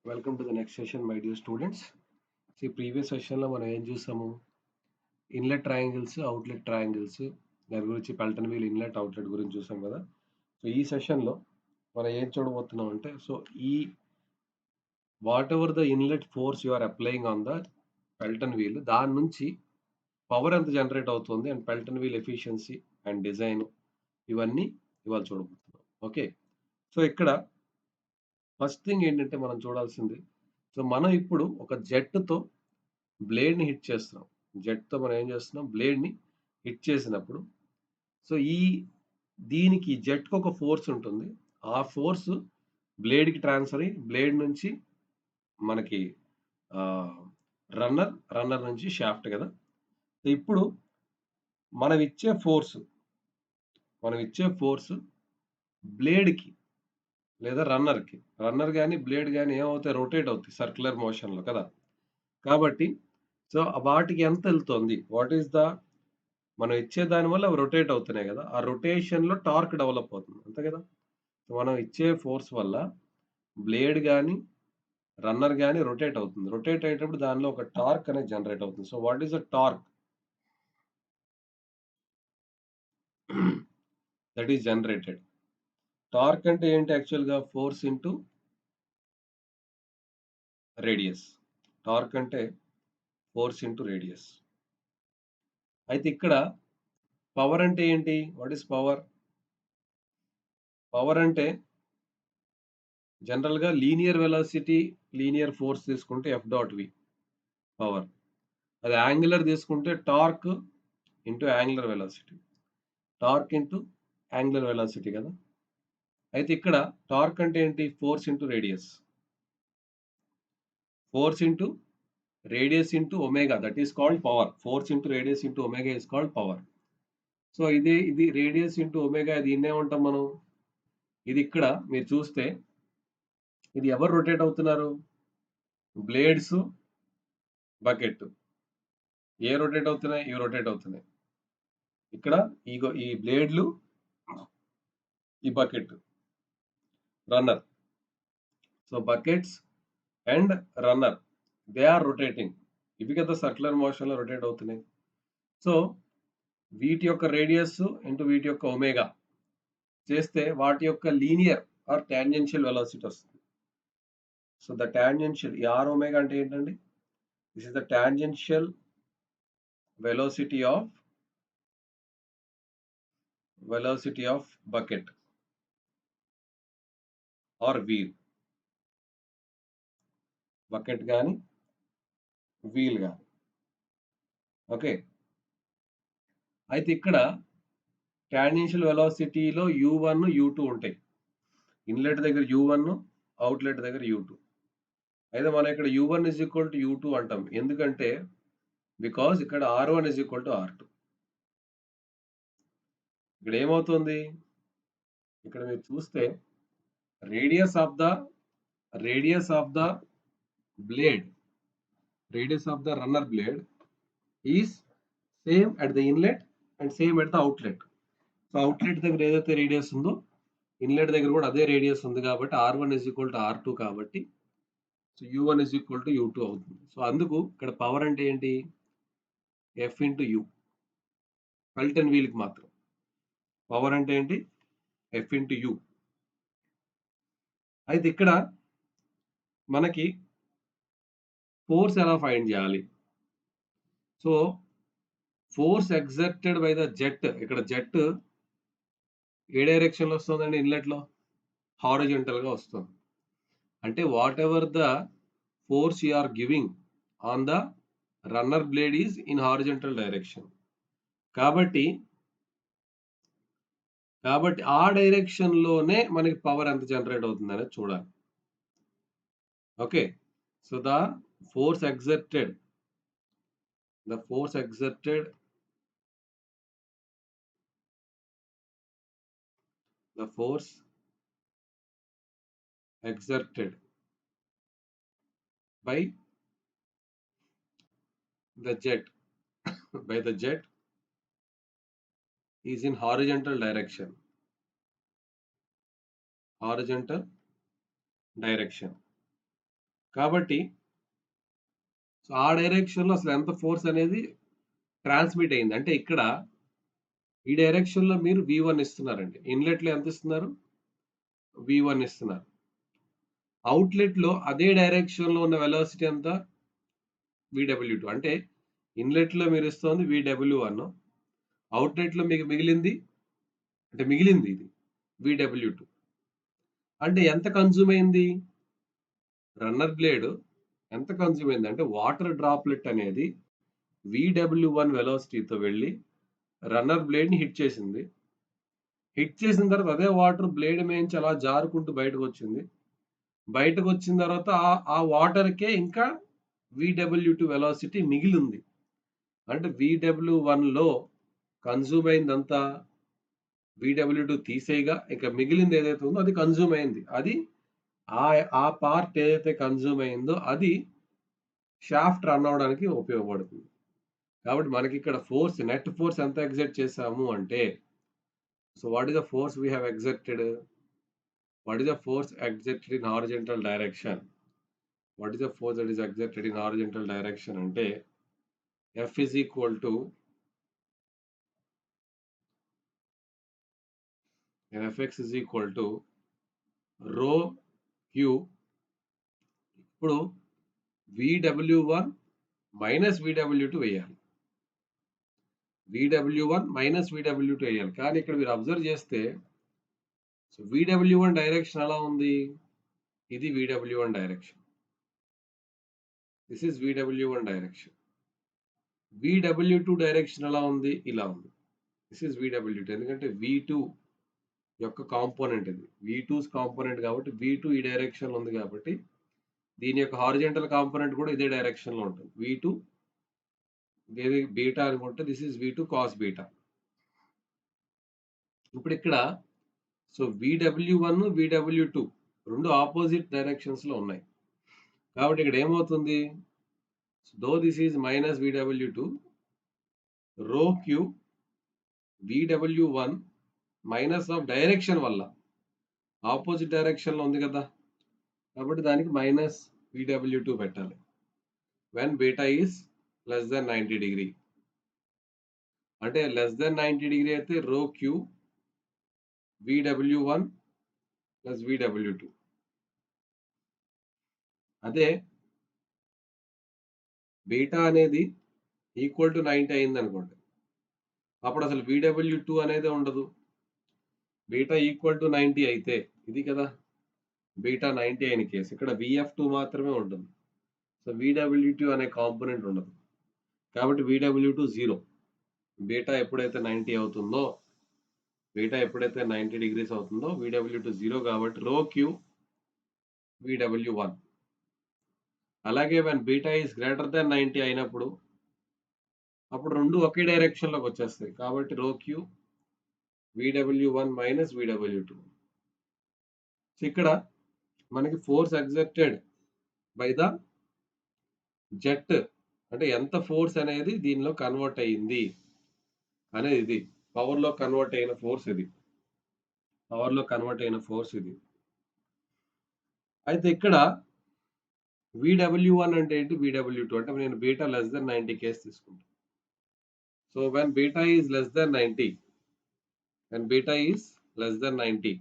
Welcome to the next session, my dear students. See, previous session లో మనం ఏం చూసాము? ఇన్లెట్ ట్రయాంగిల్స్, అవుట్లెట్ ట్రయాంగిల్స్, దాని గురించి పెల్టన్ వీల్ ఇన్లెట్ అవుట్లెట్ గురించి చూసాం కదా. సో ఈ సెషన్లో మనం ఏం చూడబోతున్నాం అంటే, ఈ whatever the inlet force you are applying on the Pelton wheel, దాని నుంచి పవర్ ఎంత జనరేట్ అవుతుంది and Pelton wheel efficiency and design, ఇవన్నీ ఇవాళ చూడబోతున్నాం. ఓకే, సో ఇక్కడ ఫస్ట్ థింగ్ ఏంటంటే మనం చూడాల్సింది, సో మనం ఇప్పుడు ఒక జెట్తో బ్లేడ్‌ని హిట్ చేస్తున్నాం. జెట్‌తో మనం ఏం చేస్తున్నాం? బ్లేడ్‌ని హిట్ చేసినప్పుడు, సో దీనికి జెట్‌కి ఒక ఫోర్స్ ఉంటుంది. ఆ ఫోర్స్ బ్లేడ్‌కి ట్రాన్స్‌ఫర్ అయ్యి బ్లేడ్ నుంచి మనకి ఆహ్, రన్నర్ నుంచి షాఫ్ట్ కదా. ఇప్పుడు మనం ఇచ్చే ఫోర్స్ బ్లేడ్‌కి లేదా రన్నర్ గాని, బ్లేడ్ గాని ఏమవుతాయి? రొటేట్ అవుతాయి సర్క్యులర్ మోషన్‌లో కదా. కాబట్టి సో వాటికి ఎంత ఎళ్తోంది? వాట్ ఈస్ ద మనం ఇచ్చే దాని వల్ల అవి రొటేట్ అవుతున్నాయి కదా. ఆ రొటేషన్‌లో టార్క్ డెవలప్ అవుతుంది. అంతే కదా. సో మనం ఇచ్చే ఫోర్స్ వల్ల బ్లేడ్ గాని, రన్నర్ గాని రొటేట్ అవుతుంది. రొటేట్ అయ్యేటప్పుడు దానిలో ఒక టార్క్ అనేది జనరేట్ అవుతుంది. So what is the torque that is generated? Torque అంటే ఏంటి యాక్చువల్‌గా? Force into radius. టార్క్ అంటే ఫోర్స్ ఇంటూ రేడియస్. అయితే ఇక్కడ పవర్ అంటే ఏంటి? What is power? పవర్ అంటే జనరల్‌గా లీనియర్ వెలాసిటీ, లీనియర్ ఫోర్స్ తీసుకుంటే ఎఫ్ డాట్ వి పవర్. అది యాంగులర్ తీసుకుంటే torque into angular velocity. Torque into angular velocity కదా. అయితే ఇక్కడ టార్క్ అంటే ఏంటి? Force into radius. Force into radius into omega, that is called power. Force into radius into omega is called power. So ఇది radius into omega, దీన్ని ఏమంటాం మనం? ఇది ఇక్కడ మీరు చూస్తే ఇది ఎవరు రొటేట్ అవుతున్నారు? Blades, bucket. ఏ రొటేట్ అవుతున్నాయి? ఇవి రొటేట్ అవుతున్నాయి. ఇక్కడ ఈ బ్లేడ్లు, ఈ bucket, runner. So buckets and runner, they are rotating. ఇవి కదా సర్క్యులర్ మోషన్‌లో రొటేట్ అవుతున్నాయి. సో వీటి యొక్క రేడియస్ ఇంటూ వీటి యొక్క ఒమేగా చేస్తే వాటి యొక్క లీనియర్ ఆర్ టాంజెన్షియల్ వెలాసిటీ వస్తుంది. సో ద టాంజెన్షియల్, ఈ ఆర్ ఒమేగా అంటే ఏంటండి? This is the tangential velocity of bucket are wheel. Bucket గాని, వీల్ గాని. ఓకే. అయితే ఇక్కడ టాంజెన్షియల్ వెలాసిటీలో U1, U2 ఉంటాయి. ఇన్లెట్ దగ్గర U1, అవుట్లెట్ దగ్గర U2. అయితే మనం ఇక్కడ U1 U2 అంటాం. ఎందుకంటే బికాజ్ ఇక్కడ R1 R2. ఇక్కడ ఏమవుతుంది? ఇక్కడ మీరు చూస్తే radius of the radius of the blade, radius of the runner blade is same at the inlet and same at the outlet. So outlet దగ్గర ఏదైతే రేడియస్ ఉందో ఇన్లెట్ దగ్గర కూడా అదే రేడియస్ ఉంది కాబట్టి R1 R2 కాబట్టి సో U1 U2 అవుతుంది. సో అందుకు ఇక్కడ పవర్ అంటే ఏంటి? F into U. పెల్టన్ వీల్కి మాత్రం పవర్ అంటే ఏంటి? F into U. అయితే ఇక్కడ మనకి ఫోర్స్ ఎలా ఫైండ్ చేయాలి? So force exerted by the jet, ఇక్కడ జెట్ ఏ డైరెక్షన్ లో వస్తుందండి? ఇన్లెట్ లో హారిజాంటల్ గా వస్తుంది. అంటే whatever the force you are giving on the runner blade is in horizontal direction. కాబట్టి ఆ డైరెక్షన్ లోనే మనకి పవర్ ఎంత జనరేట్ అవుతుంది అనేది చూడాలి. Okay, so the force exerted the force exerted the force exerted by the jet by the jet is in horizontal direction. Horizontal direction. కాబట్టి so ఆ డైరెక్షన్‌లో అసలు ఎంత ఫోర్స్ అనేది ట్రాన్స్‌మిట్ అయింది. అంటే ఇక్కడ ఈ డైరెక్షన్‌లో మీరు V1 ఇస్తున్నారండి. ఇన్‌లెట్‌లో ఎంత ఇస్తున్నారు? V1 ఇస్తున్నారు. అవుట్‌లెట్‌లో అదే డైరెక్షన్‌లో ఉన్న వెలాసిటీ ఎంత? VW2. అంటే ఇన్‌లెట్‌లో మీరు ఇస్తోంది VW1. అవుట్‌లెట్‌లో మీకు మిగిలింది ఇది VW2. అంటే ఎంత కన్జ్యూమ్ అయింది? రన్నర్ బ్లేడ్ ఎంత కన్జ్యూమ్ అయింది? అంటే వాటర్ డ్రాప్‌లెట్ అనేది VW1 వెలాసిటీతో వెళ్లి రన్నర్ బ్లేడ్‌ని హిట్ చేసింది. హిట్ చేసిన తర్వాత అదే వాటర్ బ్లేడ్ మీంచి అలా జారుకుంటూ బయటకొచ్చింది. బయటకొచ్చిన తర్వాత ఆ వాటర్‌కే ఇంకా VW2 వెలాసిటీ మిగిలుంది. అంటే VW1లో కన్జ్యూమ్ అయిందంతా VW2 తీసేయగా ఇక మిగిలింది ఏదైతే ఉందో అది కన్జ్యూమ్ అయింది. అది ఆ పార్ట్ ఏదైతే కన్జ్యూమ్ అయిందో అది షాఫ్ట్ రన్ అవ్వడానికి ఉపయోగపడుతుంది. కాబట్టి మనకిక్కడ నెట్ ఫోర్స్ ఎంత ఎగ్జర్ట్ చేసాము అంటే, so what is the force we have exerted? What is the force exerted in horizontal direction? What is the force that is exerted in horizontal direction అంటే F is equal to Fx is equal to rho Q. ఇప్పుడు VW1 minus VW2 వేయాలి. VW1 minus VW2 వేయాలి. కానీ ఇక్కడ మీరు observe చేస్తే so VW1 direction ఎలా ఉంది? ఇది VW1 direction. This is VW1 direction. VW2 direction ఎలా ఉంది? ఇలా ఉంది. This is VW2. ఎందుకంటే V2 యొక్క కాంపోనెంట్ ఇది. V2's కాంపోనెంట్ కాబట్టి V2 ఈ డైరెక్షన్‌లో ఉంది కాబట్టి దీని యొక్క హారిజాంటల్ కాంపోనెంట్ కూడా ఇదే డైరెక్షన్‌లో ఉంటుంది. V2 ఇదేది బీటా అనుకుంటే this is V2 cos beta. ఇప్పుడు ఇక్కడ సో VW1, VW2 రెండు ఆపోజిట్ డైరెక్షన్స్‌లో ఉన్నాయి. కాబట్టి ఇక్కడ ఏమవుతుంది? Though this is minus VW2 రో Q VW1 minus of direction వల్ల ఆపోజిట్ డైరెక్షన్‌లో ఉంది కదా! కాబట్టి దానికి మైనస్ VW2 పెట్టాలి. When beta is less than 90 degree. అంటే లెస్ థాన్ 90 డిగ్రీ అయితే రో Q VW1 ప్లస్ VW2. అదే బీటా అనేది ఈక్వల్ టు 90 అయిందనుకోండి. అప్పుడు అసలు VW2 అనేదే ఉండదు. బీటా ఈక్వల్ టు 90 అయితే ఇది కదా! బీటా 90 అయిన కేస్. ఇక్కడ VF2 మాత్రమే ఉంటుంది. సో VW2 అనే కాంపోనెంట్ ఉండదు. కాబట్టి VW2 0. బీటా ఎప్పుడైతే 90 అవుతుందో, బీటా ఎప్పుడైతే 90 డిగ్రీస్ అవుతుందో VW2 0 కాబట్టి రో Q VW1. అలాగే when beta is greater than 90 అయినప్పుడు అప్పుడు 2 ఒకే డైరెక్షన్‌లోకి వచ్చేస్తాయి. కాబట్టి రో Q VW1 minus VW2. So ఇక్కడ మనకి force exerted by the jet అంటే ఎంత ఫోర్స్ అనేది దీనిలో కన్వర్ట్ అయింది అనేది ఇది. పవర్‌లో కన్వర్ట్ అయిన ఫోర్స్ ఇది. పవర్‌లో కన్వర్ట్ అయిన ఫోర్స్ ఇది. అయితే ఇక్కడ VW1 అంటే ఏంటి? VW2 అంటే నేను బీటా లెస్ థాన్ 90 కేస్ తీసుకుంటా. So when beta is less than 90 when beta is less than 90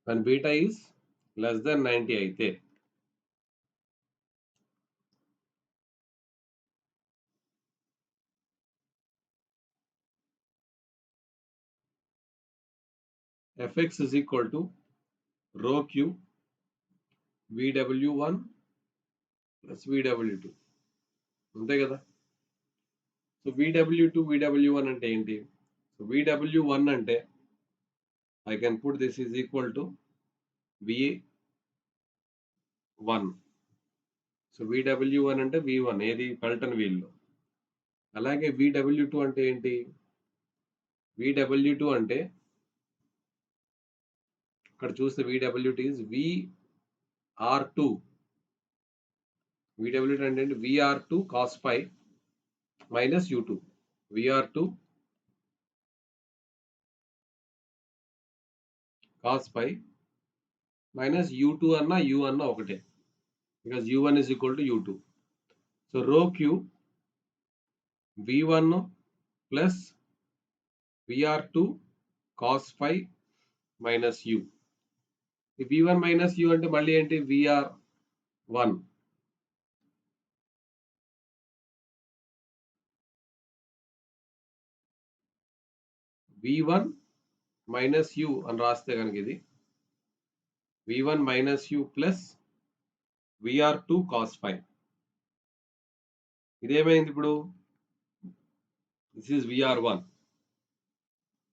when beta is less than 90 అయితే Fx is equal to rho Q VW1 plus VW2. అంతే కదా! So VW2, VW1 అంటే ఏంటి? So VW1 అంటే I can put this is equal to V1. So VW1 అంటే V1 ఏది పల్టన్ వీల్‌లో. అలాగే VW2 అంటే ఏంటి? VW2 అంటే ఇక్కడ చూస్తే VW2 ఈస్ VR2. VW2 అంటే ఏంటి? VR2 cos phi minus U2. VR2 cos phi minus u2 అన్న u అన్న ఒకటే, because u1 is equal to u2. So rho q v1 plus vr2 cos phi minus u. ఈ v1 minus u అంటే మళ్ళీ ఏంటి, vr1. v1 minus u అని రాస్తే కనుక ఇది v1 minus u plus vr2 cos phi. ఇదేమైంది ఇప్పుడు, దిస్ ఈజ్ vr1,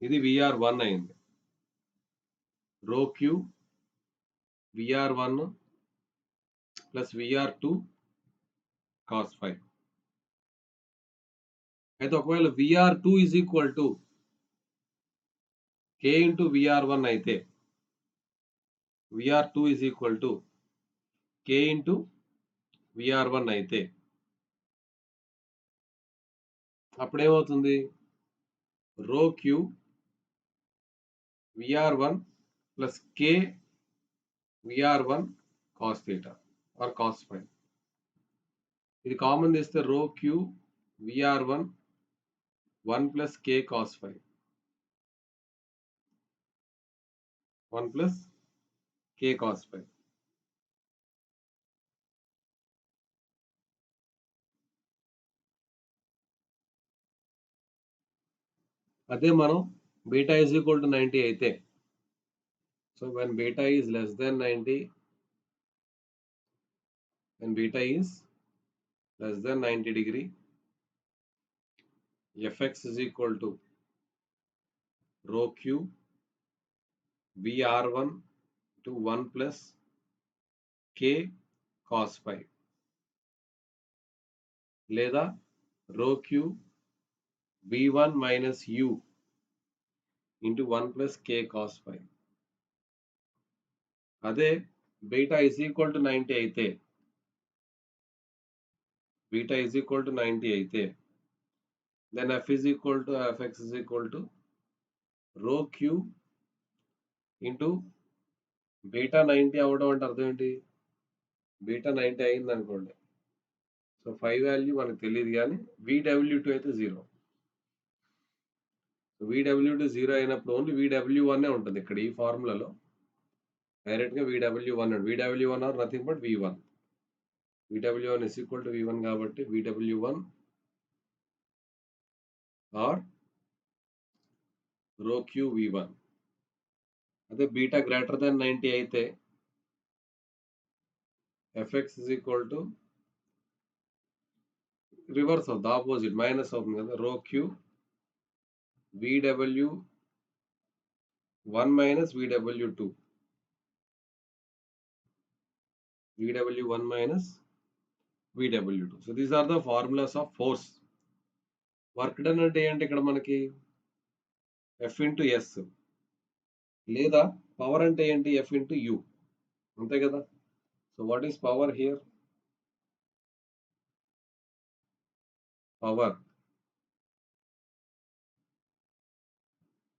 ఇది vr1 అయింది. రో q vr1 plus vr2 cos phi. అయితే ఒకవేళ vr2 is equal to k into vr1 అయితే vr2 is equal to k into vr1 అయితే అప్పుడేమవుతుంది, rho q vr1 plus k vr1 cos theta or cos phi. ఇది common తీస్తే rho q vr1 1 plus k cos phi 1 plus k cos phi. అదే మనం beta is equal to 90 అయితే, so when beta is less than 90, when beta is less than 90 degree, fx is equal to rho q vr1 to 1 plus k cos phi లేదా rho q v1 minus u into 1 plus k cos phi. అదే beta is equal to 90 అయితే, beta is equal to 90 అయితే, then f is equal to fx is equal to rho q into beta 90 అవ్వడం అంటే అర్థం ఏంటి, beta 90 అయింది అనుకోండి, so 5 value మనకు తెలియదు కానీ vw2 అయితే 0. vw2 0 అయినప్పుడు ఓన్లీ vw1 ఉంటుంది ఇక్కడ ఈ ఫార్ములాలో, డైరెక్ట్గా vw1 vw1 are nothing but v1. vw1 is equal to v1 కాబట్టి vw1 ఆర్ రో క్యూ v1. అదే బీటా గ్రేటర్ దాన్ 90 అయితే fx is equal to reverse అవుతుంది, ఆపోజిట్ మైనస్ అవుతుంది కదా, rho Q vw1 minus vw2 vw1 minus vw2. So these are the formulas of force. Work done అంటే ఏంటి ఇక్కడ మనకి ఎఫ్ ఇంటూ ఎస్, లేదా పవర్ అంటే ఏంటి ఎఫ్ ఇంటూ యు, అంతే కదా. So what is power here,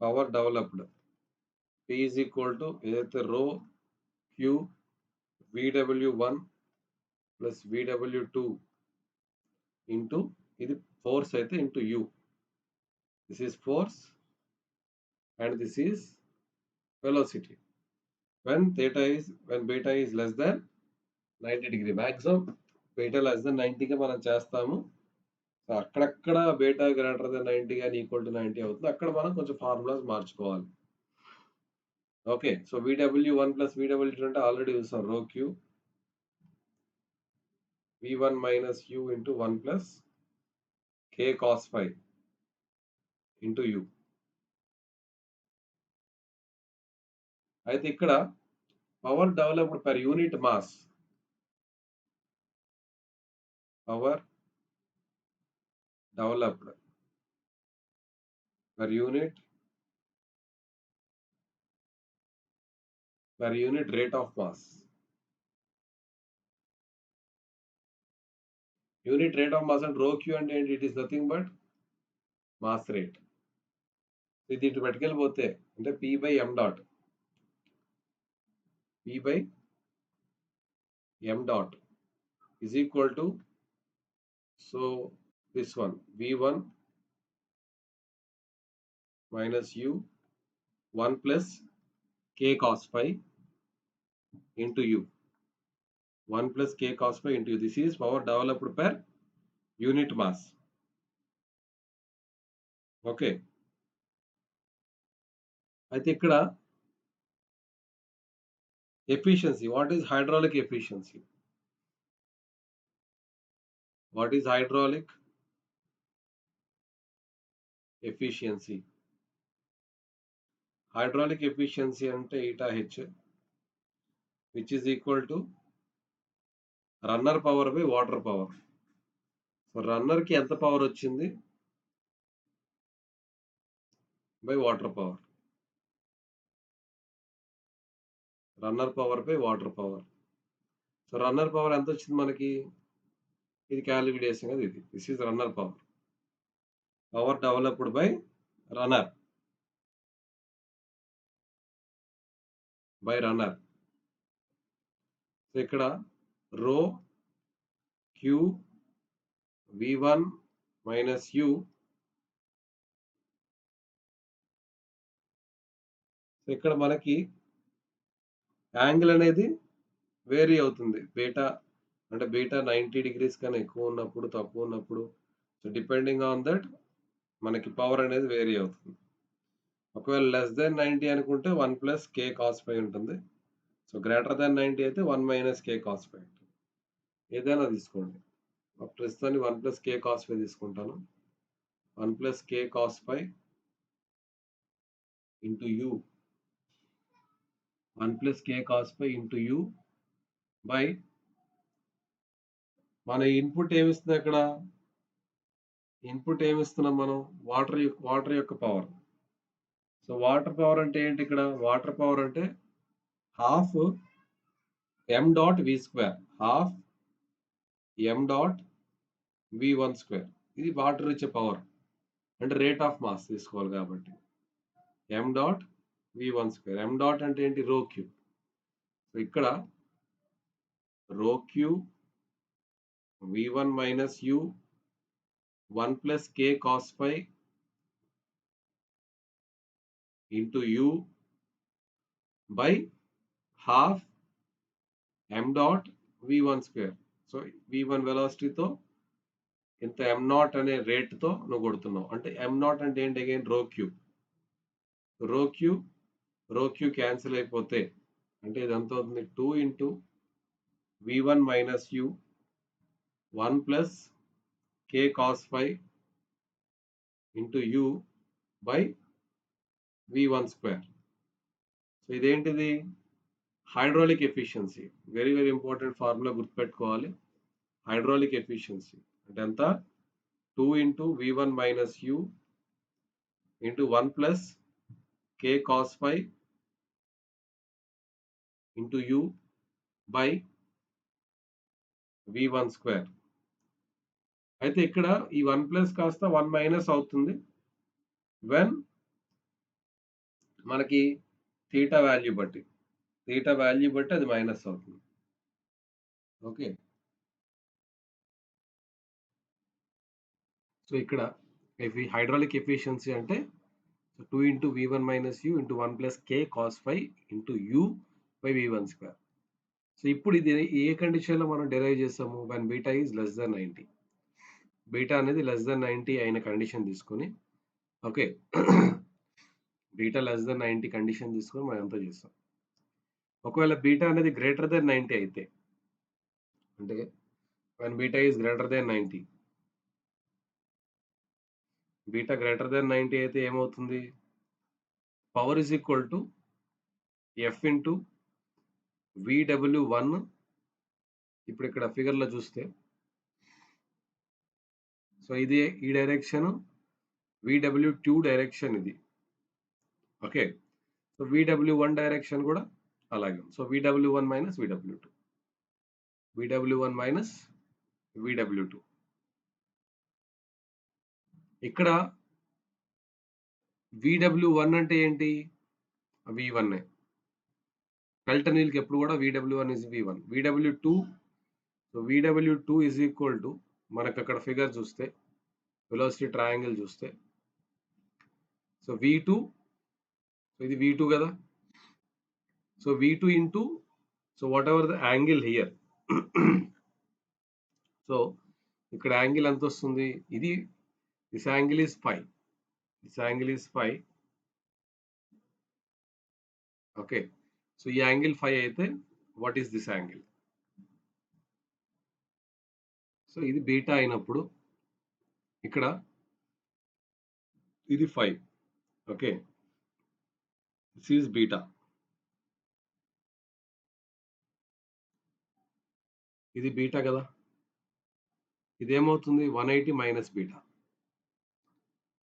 power developed P is equal to ఏదైతే rho Q vw1 plus vw2 into ఇది ఫోర్స్ అయితే into U. This is force and this is velocity. when beta is less than 90 degree, maximum beta less than 90 గా మనం చేస్తాము. So అక్కడక్కడ beta greater than 90 కానీ equal to 90 అవుతుంది, అక్కడ మనం కొంచెం ఫార్ములాస్ మార్చుకోవాలి. Okay, so vw1 plus vw2 అంటే ఆల్రెడీ చూసాం, రో Q v1 minus u into 1 plus k cos phi into u. అయితే ఇక్కడ power developed per unit mass, power developed per unit rate of mass. Unit rate of mass అంటే రో queue అంటే ఏంటి, it is nothing but mass rate. ఇది ఇటు పట్టుకెళ్ళిపోతే అంటే p by m dot, P by m dot is equal to, so this one V1 minus U 1 plus K cos phi into U. 1 plus K cos phi into U. This is power developed per unit mass. Okay. అయితే ఇక్కడ efficiency. What is hydraulic efficiency? What is hydraulic efficiency? Hydraulic efficiency ante eta H, which is equal to runner power by water power. So runner ki ఎంత power వచ్చింది by water power. Runner power by water power. So runner power ఎంత వచ్చింది మనకి? ఇది calculate చేసాం కదా ఇది. This is runner power. Power developed by runner. So ఇక్కడ rho Q V1 minus U. So ఇక్కడ మనకి యాంగిల్ అనేది వేరీ అవుతుంది. బీటా అంటే బీటా 90 డిగ్రీస్ కన్నా ఎక్కువ ఉన్నప్పుడు, తక్కువ ఉన్నప్పుడు, సో డిపెండింగ్ ఆన్ దట్ మనకి పవర్ అనేది వేరీ అవుతుంది. ఒకవేళ లెస్ దెన్ 90 అనుకుంటే 1 ప్లస్ కే కాస్ పై ఉంటుంది. సో గ్రేటర్ దెన్ 90 అయితే 1 మైనస్ కే కాస్ పై ఉంటుంది. ఏదైనా తీసుకోండి. ప్రస్తుతానికి 1 ప్లస్ కే కాస్ పై తీసుకుంటాను. 1 plus K cos pi into U. 1 plus K cos pi into U by మన ఇన్పుట్ ఏమిస్తుంది అక్కడ? ఇన్పుట్ ఏమిస్తున్నాం మనం? వాటర్ యొక్క పవర్. సో వాటర్ పవర్ అంటే ఏంటి ఇక్కడ? వాటర్ పవర్ అంటే half m dot v square. Half m dot v1 square. ఇది వాటర్ ఇచ్చే పవర్. అంటే రేట్ ఆఫ్ మాస్ తీసుకోవాలి కాబట్టి m dot v1 square. m dot అంటే ఏంటి? Rho Q. సో ఇక్కడ rho Q v1 minus u 1 plus k cos pi into u by half m dot v1 square. So v1 వెలాసిటీతో ఇంత m not అనే రేట్తో నువ్వు కొడుతున్నావు. అంటే m నాట్ అంటే ఏంటి? అగైన్ రో క్యూ. రో క్యూ క్యాన్సిల్ అయిపోతే అంటే ఇది ఎంత అవుతుంది? 2 into v1 minus u 1 plus k cos pi into u by v1 square. So ఇదేంటిది? Hydraulic efficiency. Very very important formula గుర్తుపెట్టుకోవాలి. హైడ్రాలిక్ ఎఫిషియన్సీ అంటే ఎంత? 2 into v1 minus u into 1 plus k cos pi into u by v1 square. అయితే ఇక్కడ ఈ 1 plus కాస్త 1 minus అవుతుంది when మనకి థీటా వాల్యూ బట్టి అది మైనస్ అవుతుంది. ఓకే. సో ఇక్కడ హైడ్రాలిక్ ఎఫిషియన్సీ అంటే 2 into v1 minus u into 1 plus k cos pi into u by v1 square. So ఇప్పుడు ఇది ఏ కండిషన్లో మనం డెరైవ్ చేసాము? One beta is less than 90. Beta అనేది లెస్ దెన్ 90 అయిన కండిషన్ తీసుకొని, okay, beta less than 90 condition తీసుకొని మనం ఎంత చేస్తాం? ఒకవేళ బీటా అనేది గ్రేటర్ దెన్ 90 అయితే, అంటే when beta is greater than 90, beta greater than 90 అయితే ఏమవుతుంది? Power is equal to F into VW1. ఇప్పుడు ఇక్కడ ఫిగర్లో చూస్తే, సో ఇది ఈ డైరెక్షన్, VW2 డైరెక్షన్ ఇది. ఓకే. సో VW1 డైరెక్షన్ కూడా అలాగే. So VW1 minus VW2. VW1 minus VW2. ఇక్కడ VW1 అంటే ఏంటి? V1. పెల్టన్ వీల్కి ఎప్పుడు కూడా VW1 is V1. VW2, so VW2 is equal to మనకు అక్కడ ఫిగర్ చూస్తే వెలాసిటీ ట్రయాంగిల్ చూస్తే సో V2, సో ఇది V2 కదా. So V2 into so what ever the angle here. So ఇక్కడ యాంగిల్ ఎంత వస్తుంది, ఇది this angle is 5, this angle is 5. Okay, so ఈ యాంగిల్ 5 అయితే what is this angle. So ఇది బీటా అయినప్పుడు ఇక్కడ ఇది 5. ఓకే, దిస్ ఈస్ బీటా, ఇది బీటా కదా. ఇదేమవుతుంది 180 minus beta,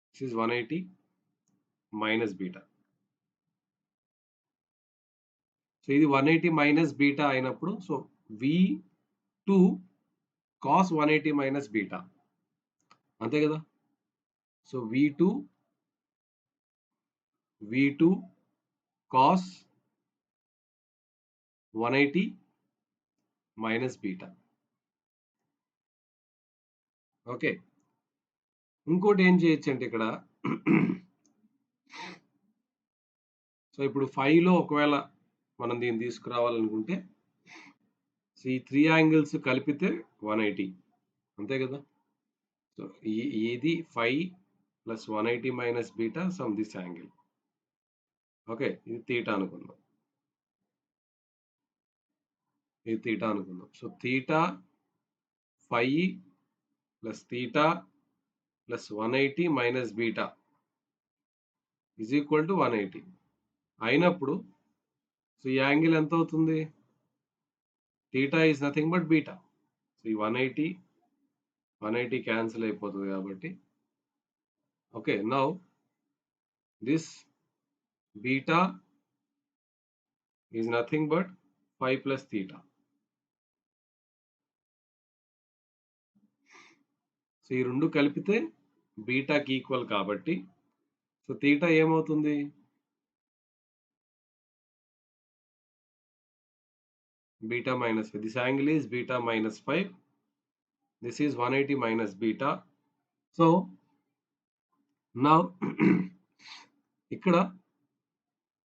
this is 180 minus beta. So ఇది 180 మైనస్ బీటా అయినప్పుడు so V2 cos 180 minus beta, అంతే కదా. So V2 cos 180 minus beta. Okay, ఇంకోటి ఏం చేయొచ్చు అంటే ఇక్కడ సో ఇప్పుడు 5లో ఒకవేళ మనం దీన్ని తీసుకురావాలనుకుంటే సో ఈ 3 యాంగిల్స్ కలిపితే 180, అంతే కదా. సో ఇది 5 plus 180 minus beta some this angle. Okay, ఇది తీటా అనుకుందాం, ఇది తీటా అనుకుందాం. So theta 5 plus theta plus 180 minus beta is equal to 180 అయినప్పుడు సో ఈ యాంగిల్ ఎంత అవుతుంది, theta is nothing but beta. So ఈ 180 క్యాన్సిల్ అయిపోతుంది కాబట్టి okay, now this beta is nothing but 5 plus theta. So ఈ రెండు కలిపితే బీటాకి ఈక్వల్ కాబట్టి సో తీటా ఏమవుతుంది, beta minus 5. This angle is beta minus 5. This is 180 minus beta. So now ఇక్కడ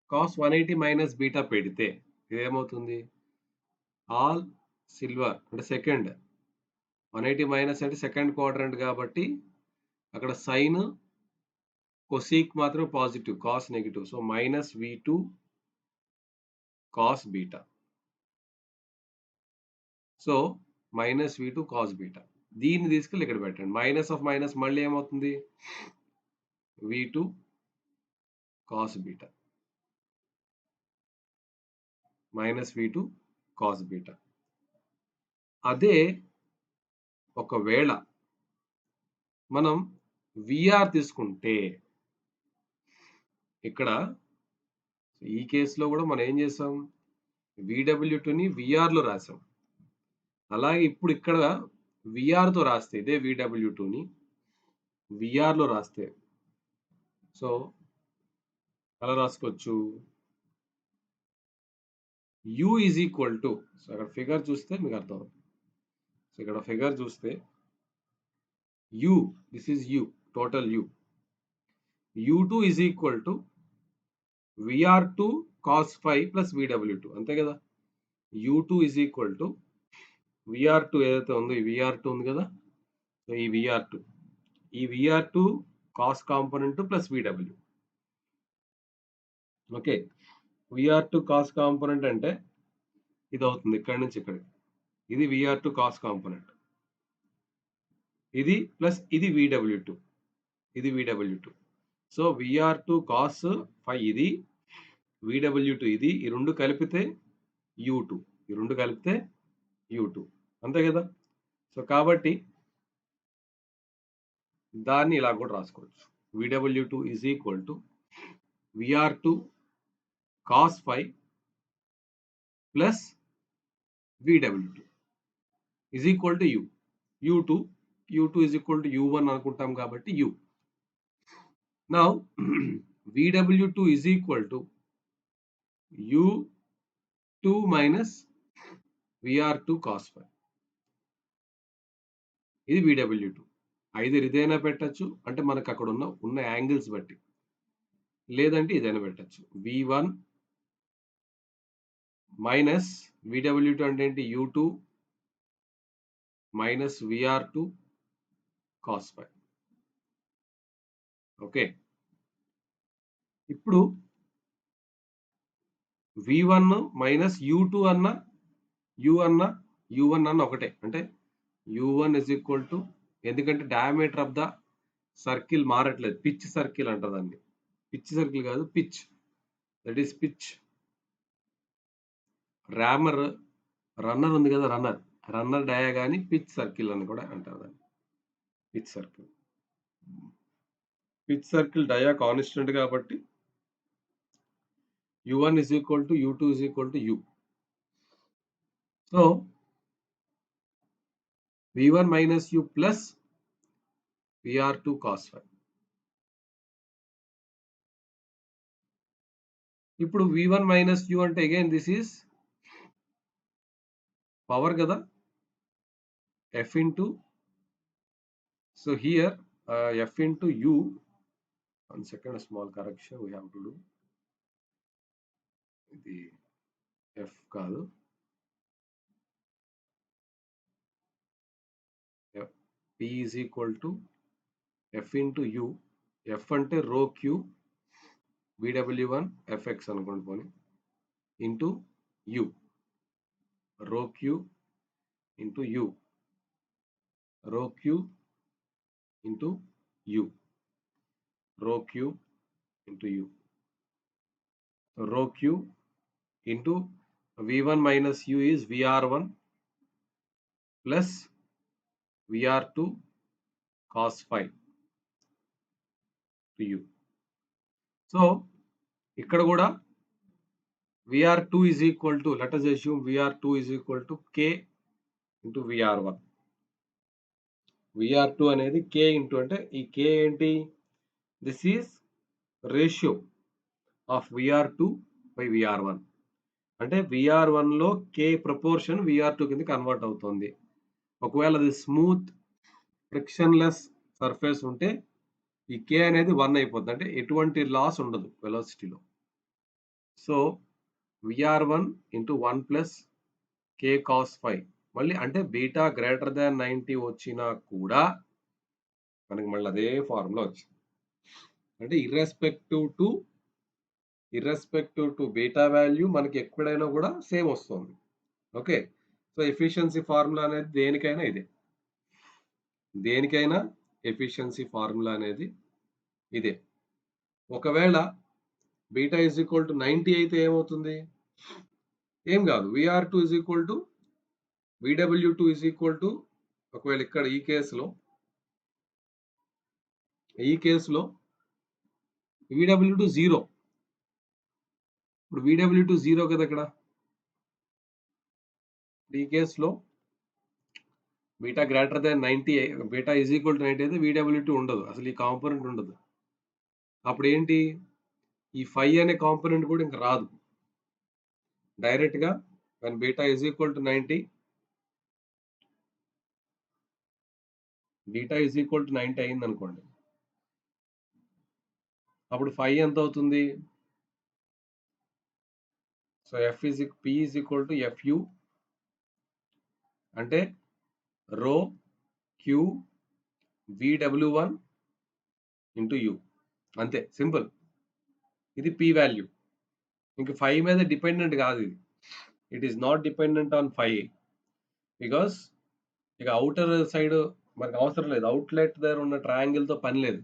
cos 180 minus beta పెడితే ఇదేమవుతుంది, ఆల్ సిల్వర్ అంటే second 180 minus అంటే second quadrant కాబట్టి అక్కడ సైన్ కొసీక్ మాత్రమే positive, cos negative. So minus V2 cos beta. So minus V2 cos beta, దీన్ని తీసుకెళ్ళి ఇక్కడ పెట్టండి. మైనస్ ఆఫ్ మైనస్ మళ్ళీ ఏమవుతుంది, V2 cos beta minus V2 cos beta. అదే ఒకవేళ మనం విఆర్ తీసుకుంటే ఇక్కడ ఈ కేసులో కూడా మనం ఏం చేసాం, VW2ని విఆర్లో రాసాం. అలాగే ఇప్పుడు ఇక్కడ విఆర్తో రాస్తే ఇదే VW2ని విఆర్లో రాస్తే సో అలా రాసుకోవచ్చు, U is equal to, so అక్కడ ఫిగర్ చూస్తే మీకు అర్థం అవుతుంది. సో ఇక్కడ ఫిగర్ చూస్తే U, this is U, total U2 is equal to VR2 cos 5 plus VW2, అంతే కదా. U2 is equal to VR2 ఏదైతే ఉందో ఈ VR2 ఉంది కదా, సో ఈ VR2 cos component plus VW. Okay, VR2 cos component అంటే ఇది అవుతుంది ఇక్కడ నుంచి ఇక్కడికి, ఇది VR2 కాస్ కాంపోనెంట్, ఇది ప్లస్ ఇది VW2, ఇది VW2. సో VR2 కాస్ 5 ఇది, VW2 ఇది, ఈ రెండు కలిపితే U2, ఈ రెండు కలిపితే U2, అంతే కదా. సో కాబట్టి దాన్ని ఇలా కూడా రాసుకోవచ్చు, VW2 is equal to VR2 cos 5 plus VW2 is equal to U2 is equal to U1 అనుకుంటాం కాబట్టి U. Now VW2 is equal to U U2 minus VR2 cos phi. ఇది VW2. ఐదర్ ఇదైనా పెట్టచ్చు, అంటే మనకు అక్కడ ఉన్న యాంగిల్స్ బట్టి, లేదంటే ఇదైనా పెట్టచ్చు. V1 మైనస్ VW2 అంటే ఏంటి, U2 minus VR2 cos phi. Okay, ఇప్పుడు V1 మైనస్ U2 అన్న U1 అన్న ఒకటే, అంటే U1 is equal to, ఎందుకంటే డయామీటర్ ఆఫ్ ద సర్కిల్ మారట్లేదు, పిచ్ సర్కిల్ అంటారు దాన్ని. పిచ్ సర్కిల్ కాదు, pitch, that is pitch. Runner ఉంది కదా, రన్నర్ డయా కానీ పిచ్ సర్కిల్ అని కూడా అంటారు దాన్ని. పిచ్ సర్కిల్ డయా కాన్స్టెంట్ కాబట్టి U1 is equal to U2 is equal to U. So V1 minus U plus VR2 cos phi. ఇప్పుడు V1 minus U అంటే అగైన్ దిస్ ఈస్ పవర్ కదా, F into, so here F into U. 1 second, a small correction we have to do. ఇది F కాదు, P is equal to F into U. F అంటే rho Q VW1 Fx అనుకోండి పోనీ, into U, రో Q into U, రో Q into U, రో Q into U, రో Q into V1 minus U is VR1 plus VR2 cos phi to U. So ఇక్కడ కూడా VR2 is equal to, let us assume VR2 is equal to K into VR1. VR2 అనేది K into, అంటే ఈ K ఏంటి, this is ratio of VR2 by VR1. అంటే VR1 లో K proportion VR2 కింద convert అవుతుంది. ఒకవేళ అది స్మూత్ ఫ్రిక్షన్లెస్ సర్ఫేస్ ఉంటే ఈ K అనేది 1 అయిపోతుంది, అంటే ఎటువంటి లాస్ ఉండదు వెలాసిటీలో. So VR1 into 1 plus K cos phi, మళ్ళీ అంటే బీటా గ్రేటర్ దాన్ 90 వచ్చినా కూడా మనకి మళ్ళీ అదే ఫార్ములా వచ్చింది. అంటే ఇర్రెస్పెక్టివ్ టు బీటా వాల్యూ మనకి ఎక్కడైనా కూడా సేమ్ వస్తుంది. ఓకే, సో ఎఫిషియన్సీ ఫార్ములా అనేది దేనికైనా ఎఫిషియన్సీ ఫార్ములా అనేది ఇదే. ఒకవేళ బీటా ఈజ్ ఈక్వల్ టు 90 అయితే ఏమవుతుంది, ఏం కాదు, VR2 is equal to VW2 is equal to, ఒకవేళ ఇక్కడ ఈ కేసులో VW2 0. ఇప్పుడు VW2 0 కదా ఇక్కడ, ఈ కేసులో beta greater than 90, beta is equal to 90 అయితే VW2 ఉండదు, అసలు ఈ కాంపోనెంట్ ఉండదు. అప్పుడు ఏంటి, ఈ ఫై అనే కాంపోనెంట్ కూడా ఇంకా రాదు. డైరెక్ట్గా when beta is equal to 90, beta is equal to 90 అయింది అనుకోండి, అప్పుడు ఫై ఎంత అవుతుంది, so P is equal to FU, అంటే rho Q VW1 into U, అంతే, సింపుల్. ఇది P వాల్యూ, ఇంక ఫై మీద డిపెండెంట్ కాదు ఇది. It is not dependent on phi, because ఇక అవుటర్ సైడ్ మనకు అవసరం లేదు, అవుట్లెట్ దగ్గర ఉన్న ట్రయాంగిల్తో పని లేదు,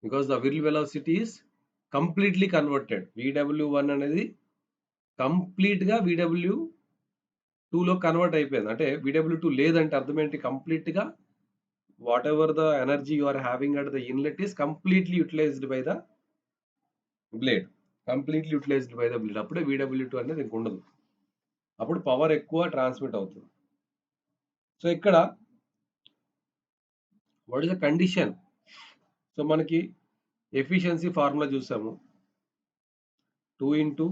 because the whirl velocity is completely converted. VW1 అనేది కంప్లీట్గా VW2లో కన్వర్ట్ అయిపోయింది. అంటే VW2 లేదంటే అర్థం ఏంటి, కంప్లీట్గా whatever the energy you are having at the inlet is completely utilised by the blade, అప్పుడే VW2 అనేది ఇంక ఉండదు, అప్పుడు పవర్ ఎక్కువ ట్రాన్స్మిట్ అవుతుంది. సో ఇక్కడ what is the condition, so మనకి ఎఫిషియన్సీ ఫార్ములా చూసాము, 2 into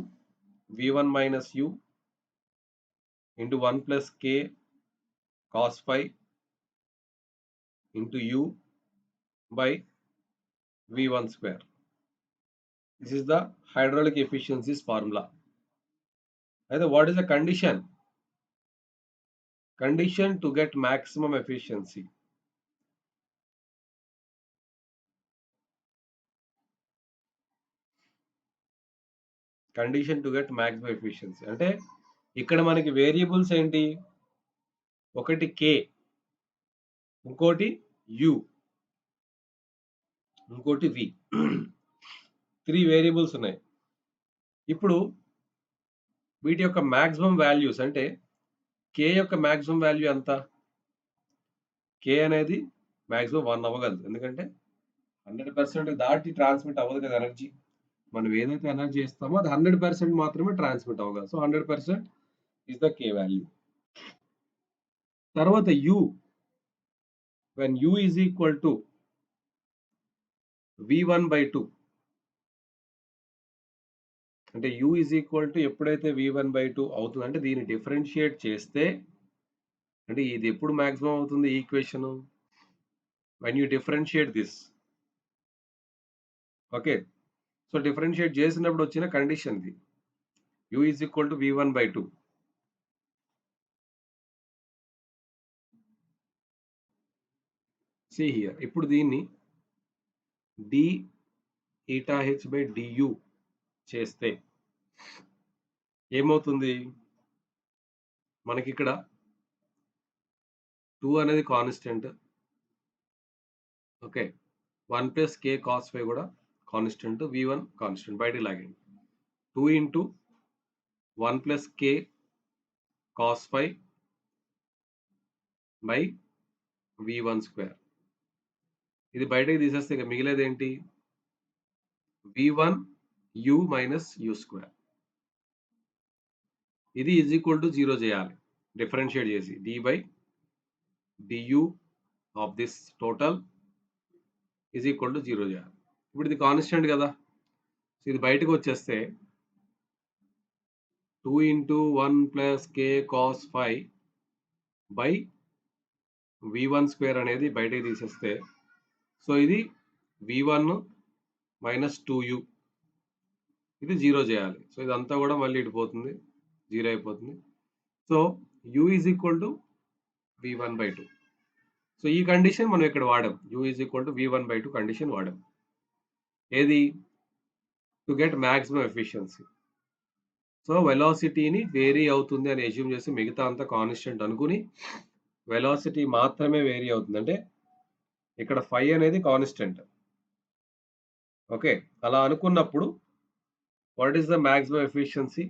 V1 minus U into 1 plus k cos phi into u by v1 square. This is the hydraulic efficiency's formula. Either what is the condition? Condition to get maximum efficiency. Condition to get maximum efficiency. అంటే ఇక్కడ మనకి variables ఏంటి? ఒకటి k, ఇంకోటి u, ఇంకోటి v. 3 variables ఉన్నాయి. ఇప్పుడు వీటి యొక్క మాక్సిమం వాల్యూస్ అంటే k యొక్క మాక్సిమం వాల్యూ ఎంత? k అనేది మాక్సిమం 1 అవ్వగలదు. ఎందుకంటే 100% దాటి ట్రాన్స్మిట్ అవ్వదు కదా ఎనర్జీ. మనం ఏదైతే ఎనర్జీ ఇస్తామో అది 100% మాత్రమే ట్రాన్స్మిట్ అవ్వగలదు. So 100% is the k value. తర్వాత u, when u is equal to v1 by 2, అంటే u is equal to ఎప్పుడైతే v1 by 2 అవుతుంది అంటే దీన్ని డిఫరెన్షియేట్ చేస్తే అంటే ఇది ఎప్పుడు మాక్సిమం అవుతుంది ఈ equation? when you differentiate this. Okay, so differentiate చేసినప్పుడు వచ్చిన కండిషన్ ఇది u is equal to v1 by 2. see here, ఇప్పుడు దీన్ని d eta h by du చేస్తే ఏమవుతుంది? మనకి ఇక్కడ 2 అనేది constant. Okay, 1 plus k cos phi కూడా కాన్స్టెంట్, v1 కాన్స్టెంట్, బయటికి లాగండి. 2 into 1 plus k cos phi by v1 square. ఇది బయటకి తీసేస్తే ఇక మిగిలేది ఏంటి? v1 u minus u square. ఇది ఈజ్ ఈక్వల్ టు 0 చేయాలి డిఫరెన్షియేట్ చేసి. d by du of this total is equal to 0 చేయాలి. ఇప్పుడు ఇది కాన్స్టెంట్ కదా, ఇది బయటకు వచ్చేస్తే 2 into 1 plus k cos phi by v1 square అనేది బయటకు తీసేస్తే సో ఇది v1 minus 2u, ఇది 0 చేయాలి. సో ఇదంతా కూడా మళ్ళీ ఇటు పోతుంది, 0 అయిపోతుంది. So u is equal to v1 by 2. So ఈ కండిషన్ మనం ఇక్కడ వాడాం, u is equal to v1 by 2 condition వాడాం. ఏది? To get maximum efficiency. So వెలాసిటీని వేరీ అవుతుంది అని అజ్యూమ్ చేసి మిగతా అంతా కాన్స్టెంట్ అనుకుని వెలాసిటీ మాత్రమే వేరీ అవుతుంది. అంటే ఇక్కడ ఫై అనేది కాన్స్టెంట్. ఓకే, అలా అనుకున్నప్పుడు what is the maximum efficiency?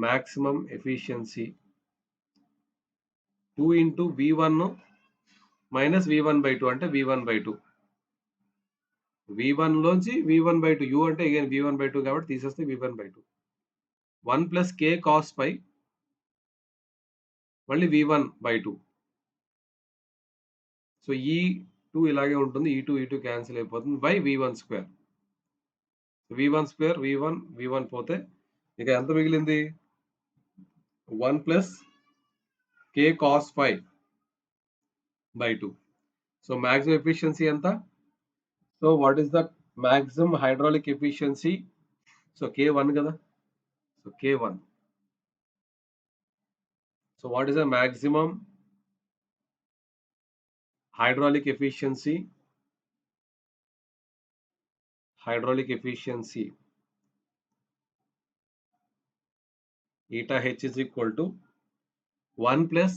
Maximum efficiency 2 into v1 minus v1 by 2 అంటే v1 by 2. v1 లోంచి v1 by 2, u అంటే again v1 by 2 కాబట్టి తీసేస్తే v1 by 2. 1 plus k cos phi మళ్ళీ v1 by 2. సో ఈ 2 ఇలాగే ఉంటుంది, ఈ 2 క్యాన్సిల్ అయిపోతుంది by v1 square. v1 square v1 పోతే ఇక ఎంత మిగిలింది? 1 plus k cos phi by 2. So maximum efficiency ఎంత? So what is the maximum hydraulic efficiency? So k1 కదా, so k1. So what is the maximum hydraulic efficiency? Hydraulic efficiency eta h is equal to 1 plus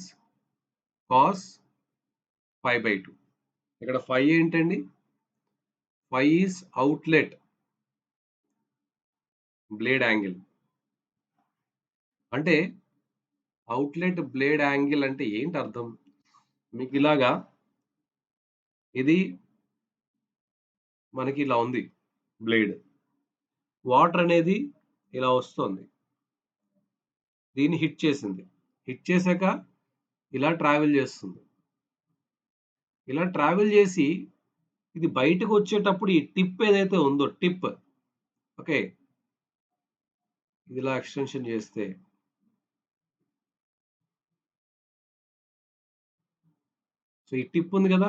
cos phi by 2. ఇక్కడ phi ఏంటండి? phi is outlet blade angle. అంటే outlet blade angle అంటే ఏంటి అర్థం? మీకు ఇలాగా ఇది మనకి ఇలా ఉంది బ్లేడ్, వాటర్ అనేది ఇలా వస్తుంది, దీన్ని హిట్ చేసింది, హిట్ చేశాక ఇలా ట్రావెల్ చేస్తుంది, ఇలా ట్రావెల్ చేసి ఇది బయటకు వచ్చేటప్పుడు ఈ టిప్ ఏదైతే ఉందో టిప్, ఓకే, ఇది ఇలా ఎక్స్టెన్షన్ చేస్తే సో ఈ టిప్ ఉంది కదా,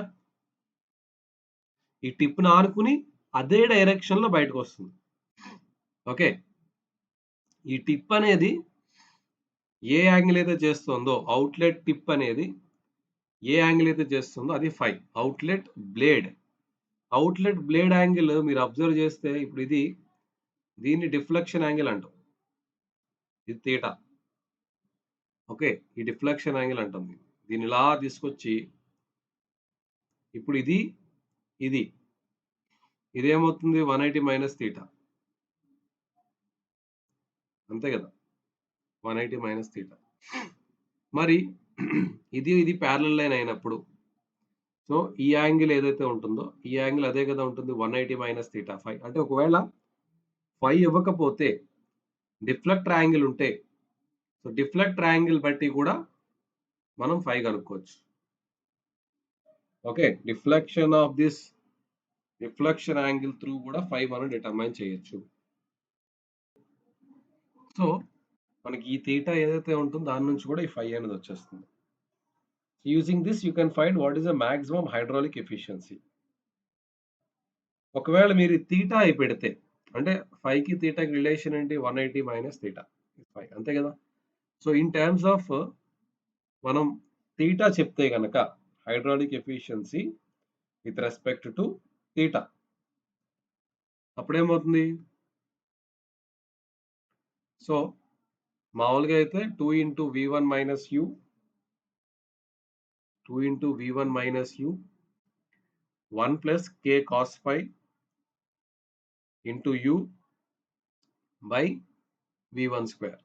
ఈ టిప్‌ని ఆనుకుని అదే డైరెక్షన్‌లో బయటకొస్తుంది. ఓకే. ఈ టిప్ అనేది ఏ యాంగిల్ అయితే చేస్తుందో అవుట్‌లెట్ టిప్ అనేది ఏ యాంగిల్ అయితే చేస్తుందో అది phi. Outlet blade. Outlet blade angle మీరు అబ్జర్వ్ చేస్తే ఇప్పుడు దీన్ని డిఫ్లెక్షన్ యాంగిల్ అంటాం. ఇది తీటా. ఓకే. ఈ డిఫ్లెక్షన్ యాంగిల్ అంటాం దీన్ని. దీన్ని ఇలా తీసుకొచ్చి ఇప్పుడు ఇది. ఇదేమవుతుంది 180 మైనస్ తీటా. అంతే కదా! 180 మైనస్ తీటా. మరి ఇది ప్యారలల్ లైన్ అయినప్పుడు సో ఈ యాంగిల్ ఏదైతే ఉంటుందో ఈ యాంగిల్ అదే కదా ఉంటుంది 180 మైనస్ తీటా 5. అంటే ఒకవేళ 5 ఇవ్వకపోతే డిఫ్లెక్టర్ యాంగిల్ ఉంటే సో డిఫ్లెక్టర్ యాంగిల్ బట్టి కూడా మనం 5 కనుక్కోవచ్చు. ఓకే. రిఫ్లెక్షన్ యాంగిల్ త్రూ కూడా 5 మనం డిటర్మైన్ చేయొచ్చు. సో మనకి ఈ తీటా ఏదైతే ఉంటుందో దాని నుంచి కూడా ఈ 5 అనేది వచ్చేస్తుంది. Using this you can find what is the maximum hydraulic efficiency. ఒకవేళ మీరు తీటా అయి పెడితే అంటే 5కి తీటాకి రిలేషన్ ఏంటి 180 మైనస్ తీటా 5 అంతే కదా. సో ఇన్ టర్మ్స్ ఆఫ్ మనం తీటా చెప్తే గనక hydraulic efficiency with respect to theta అప్పుడేమవుతుంది. సో మామూలుగా అయితే 2 into v1 minus u 2 into v1 minus u 1 plus k cos phi into u by v1 square.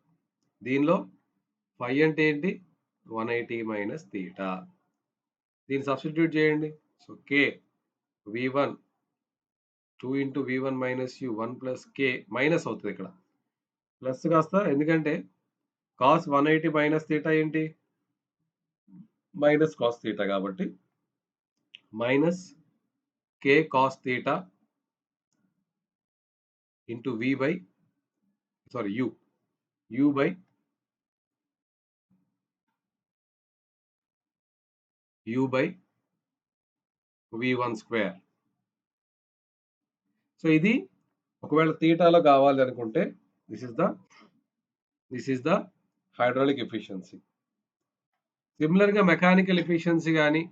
దీనిలో phi అంటే ఏంటి 180 మైనస్ తీటా. దీన్ని సబ్స్టిట్యూట్ చేయండి. So k v1 2 into v1 minus u 1 plus k minus అవుతుంది ఇక్కడ plus కాస్త ఎందుకంటే cos 180 minus theta ఏంటి మైనస్ కాస్ తీటా కాబట్టి minus k cos theta into v by sorry u by v1 square. So ఇది ఒకవేళ తీటాలో కావాలి అనుకుంటే this is the hydraulic efficiency. సిమిలర్గా మెకానికల్ ఎఫిషియన్సీ కానీ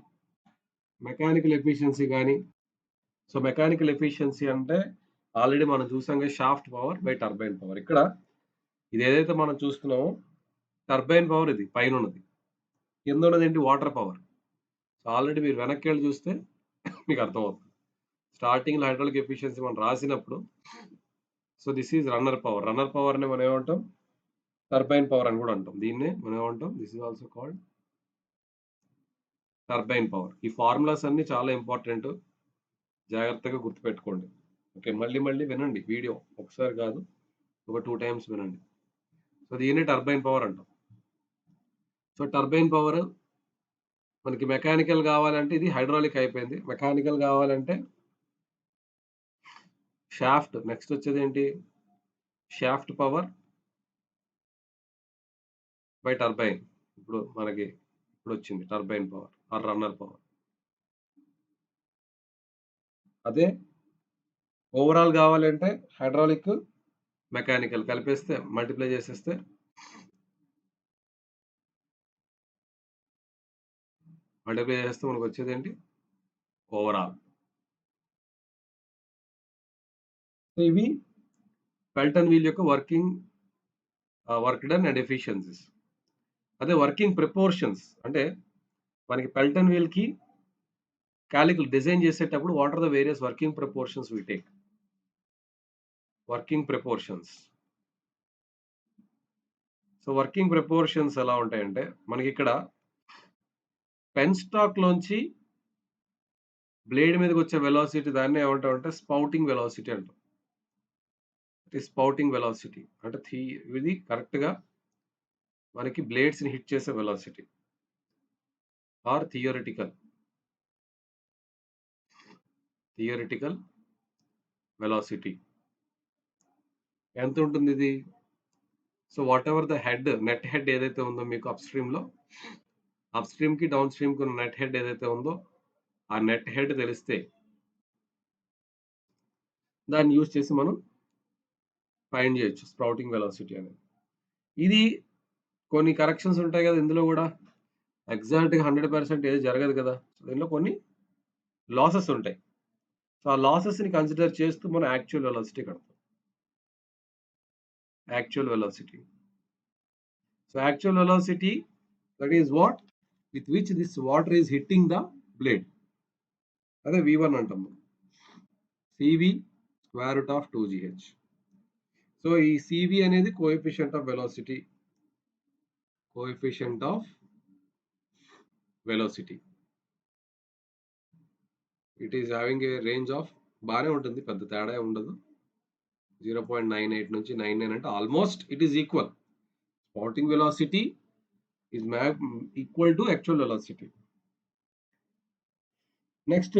సో మెకానికల్ ఎఫిషియన్సీ అంటే ఆల్రెడీ మనం చూసాం shaft power by turbine power. ఇక్కడ ఇది ఏదైతే మనం చూస్తున్నామో టర్బైన్ పవర్ ఇది పైన ఉన్నది, కింద ఉన్నది ఏంటి వాటర్ పవర్. సో ఆల్రెడీ మీరు వెనక్కి వెళ్ళి చూస్తే మీకు అర్థమవుతుంది. స్టార్టింగ్లో హైడ్రాలిక్ ఎఫిషియన్సీ మనం రాసినప్పుడు సో దిస్ ఈజ్ రన్నర్ పవర్ని మనం ఏమంటాం టర్బైన్ పవర్ అని కూడా అంటాం. దీన్నే మనం ఏమంటాం this is also called turbine power. ఈ ఫార్ములాస్ అన్ని చాలా ఇంపార్టెంట్, జాగ్రత్తగా గుర్తుపెట్టుకోండి. ఓకే. మళ్ళీ వినండి వీడియో, ఒకసారి కాదు ఒక 2 టైమ్స్ వినండి. సో దీన్ని టర్బైన్ పవర్ అంటాం. సో టర్బైన్ పవర్ మనకి మెకానికల్ కావాలంటే ఇది హైడ్రాలిక్ అయిపోయింది. మెకానికల్ కావాలంటే షాఫ్ట్ నెక్స్ట్ వచ్చేది ఏంటి షాఫ్ట్ పవర్ బై టర్బైన్. ఇప్పుడు వచ్చింది turbine power or runner power. అదే ఓవరాల్ కావాలంటే హైడ్రాలిక్ మెకానికల్ కలిపేస్తే మల్టిప్లై చేసేస్తే మనకు వచ్చేది ఏంటి ఓవరాల్. ఇవి పెల్టన్ వీల్ యొక్క వర్క్ డన్ అండ్ ఎఫిషియన్సీస్. అదే వర్కింగ్ ప్రపోర్షన్స్ అంటే మనకి పెల్టన్ వీల్ కి డిజైన్ చేసేటప్పుడు what are the various working proportions we take. Working proportions. So working proportions ఎలా ఉంటాయంటే మనకి ఇక్కడ పెన్ స్టాక్ లోంచి బ్లేడ్ మీదకి వచ్చే వెలాసిటీ దాన్ని ఏమంటామంటే స్పౌటింగ్ వెలాసిటీ అంటాం. స్పౌటింగ్ వెలాసిటీ అంటే ఇది కరెక్ట్ గా మనకి బ్లేడ్స్ ని హిట్ చేసే వెలాసిటీ ఆర్ థియరిటికల్ వెలాసిటీ ఎంత ఉంటుంది ఇది. So what ever the net head ఏదైతే ఉందో మీకు అప్ స్ట్రీమ్ లో అప్ స్ట్రీమ్‌కి, డౌన్ స్ట్రీమ్‌కి ఉన్న నెట్ హెడ్ ఏదైతే ఉందో, ఆ నెట్ హెడ్ తెలిస్తే దాన్ని యూజ్ చేసి మనం ఫైండ్ చేయొచ్చు స్ప్రౌటింగ్ వెలాసిటీ అనేది. ఇది కొన్ని కరెక్షన్స్ ఉంటాయి కదా! ఇందులో గూడా. ఎగ్జాక్ట్‌గా 100% ఏది జరగదు కదా! సో, దీనిలో కొన్ని లాసెస్ ఉంటాయి. సో, ఆ లాసెస్‌ని కన్సిడర్ చేస్తూ మనం యాక్చువల్ వెలాసిటీ కడతాం. Actual velocity. So, actual velocity that is what? With which this water is hitting the blade. అదే V1 అంటాం. CV square root of 2GH. So, ఈ CV అనేది coefficient of velocity. Coefficient of velocity. It is having A range of బానే ఉంటుంది. పెద్ద తేడా ఏం ఉండదు. 0.98 నుంచి 99 అంటే almost it is equal. Spouting velocity is equal to actual velocity. Next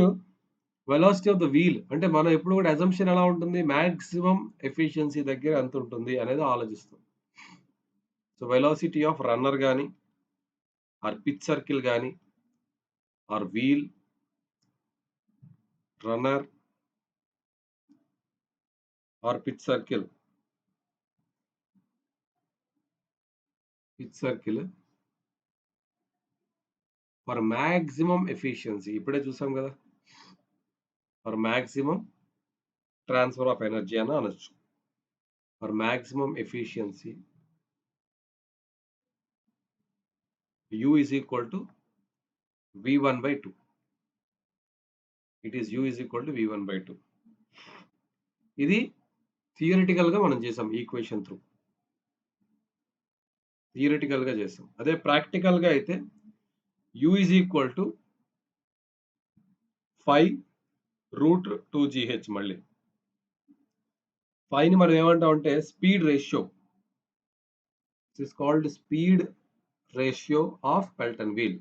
velocity of the wheel. అంటే మనం ఎప్పుడు కూడా అజంప్షన్ ఎలా ఉంటుంది? మాక్సిమం ఎఫిషియన్సీ దగ్గర ఎంత ఉంటుంది అనేది ఆలోచిస్తాం. సో, వెలాసిటీ ఆఫ్ రన్నర్ గాని, ఆర్ పిచ్ సర్కిల్ గాని, or wheel, runner or pitch circle. Pitch circle for maximum efficiency. ఇప్పుడే చూసాం కదా! For maximum transfer of energy అని అనొచ్చు. For maximum efficiency U is equal to V1 by 2. It is U is equal to V1 by 2. ఇది థియరిటికల్‌గా మనం చేసాం equation through. థియరిటికల్‌గా చేసాం. అదే ప్రాక్టికల్‌గా అయితే U is equal to 5 root 2GH మళ్ళీ. 5ని మనం ఏమంటామంటే speed ratio. This is called speed ratio of Pelton wheel.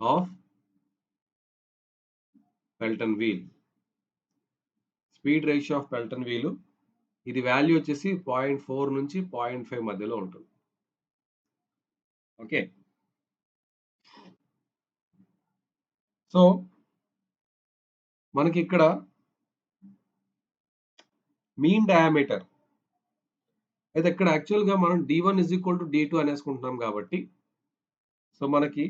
Of Pelton wheel. Speed ratio of Pelton wheel. ఇది వాల్యూ వచ్చేసి 0.4 నుంచి 0.5 మధ్యలో ఉంటుంది. ఓకే. సో, మనకిక్కడ మీన్ డయామీటర్ అయితే ఇక్కడ యాక్చువల్‌గా మనం D1 D2 అనేసుకుంటున్నాం కాబట్టి, సో, మనకి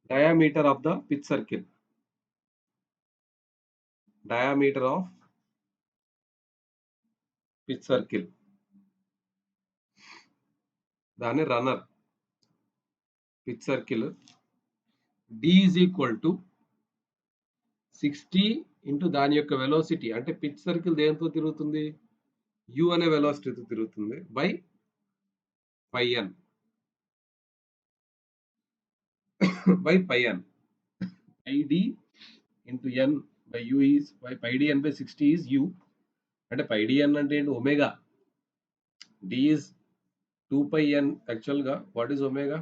diameter of the pitch circle. Diameter of pitch circle. దాన్ని runner. Pitch circle D is equal to 60 into దాని యొక్క వెలాసిటీ. అంటే పిచ్ సర్కిల్ దేనితో తిరుగుతుంది? U అనే వెలాసిటీతో తిరుగుతుంది. By pi n. By pi n. Pi D into n by U is pi D n by 60 is U. అంటే pi D n అంటే ఏంటి? Omega. D is 2 pi n. యాక్చువల్‌గా వాట్ ఈస్ ఒమేగా?